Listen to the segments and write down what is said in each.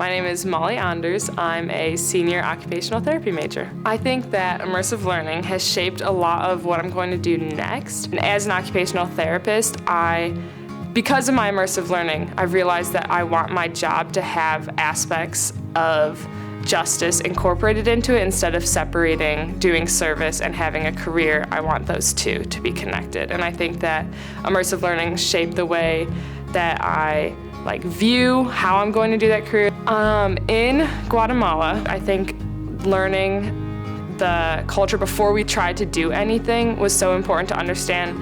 My name is Molly Anders. I'm a senior occupational therapy major. I think that immersive learning has shaped a lot of what I'm going to do next. And as an occupational therapist, because of my immersive learning, I've realized that I want my job to have aspects of justice incorporated into it instead of separating doing service and having a career. I want those two to be connected. And I think that immersive learning shaped the way that I view how I'm going to do that career. In Guatemala, I think learning the culture before we tried to do anything was so important to understand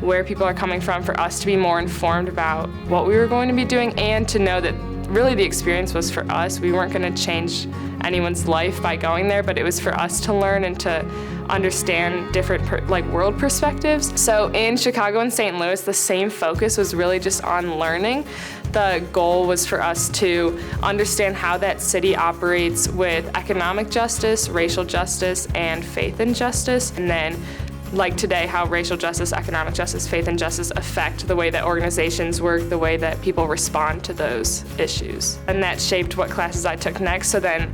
where people are coming from, for us to be more informed about what we were going to be doing, and to know that really the experience was for us. We weren't going to change anyone's life by going there, but it was for us to learn and to understand different world perspectives. So in Chicago and St. Louis, the same focus was really just on learning. The goal was for us to understand how that city operates with economic justice, racial justice, and faith and justice. And then like today, how racial justice, economic justice, faith and justice affect the way that organizations work, the way that people respond to those issues. And that shaped what classes I took next. So then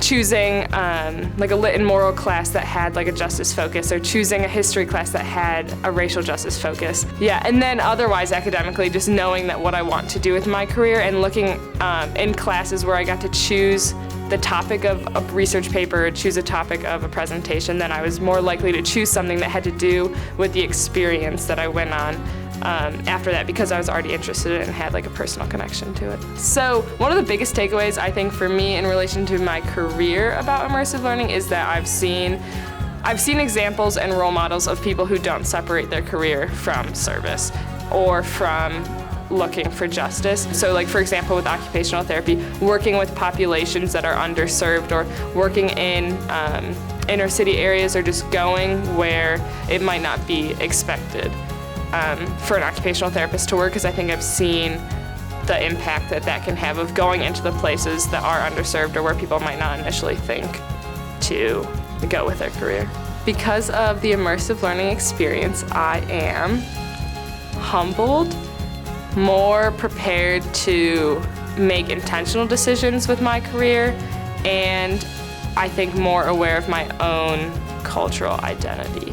choosing a lit and moral class that had a justice focus, or choosing a history class that had a racial justice focus. Yeah, and then otherwise academically, just knowing that what I want to do with my career, and looking in classes where I got to choose the topic of a research paper, or choose a topic of a presentation, then I was more likely to choose something that had to do with the experience that I went on after that, because I was already interested in it and had a personal connection to it. So one of the biggest takeaways I think for me in relation to my career about immersive learning is that I've seen examples and role models of people who don't separate their career from service or from looking for justice. So for example, with occupational therapy, working with populations that are underserved, or working in inner city areas, or just going where it might not be expected for an occupational therapist to work, because I think I've seen the impact that can have of going into the places that are underserved, or where people might not initially think to go with their career. Because of the immersive learning experience, I am humbled, more prepared to make intentional decisions with my career, and I think more aware of my own cultural identity.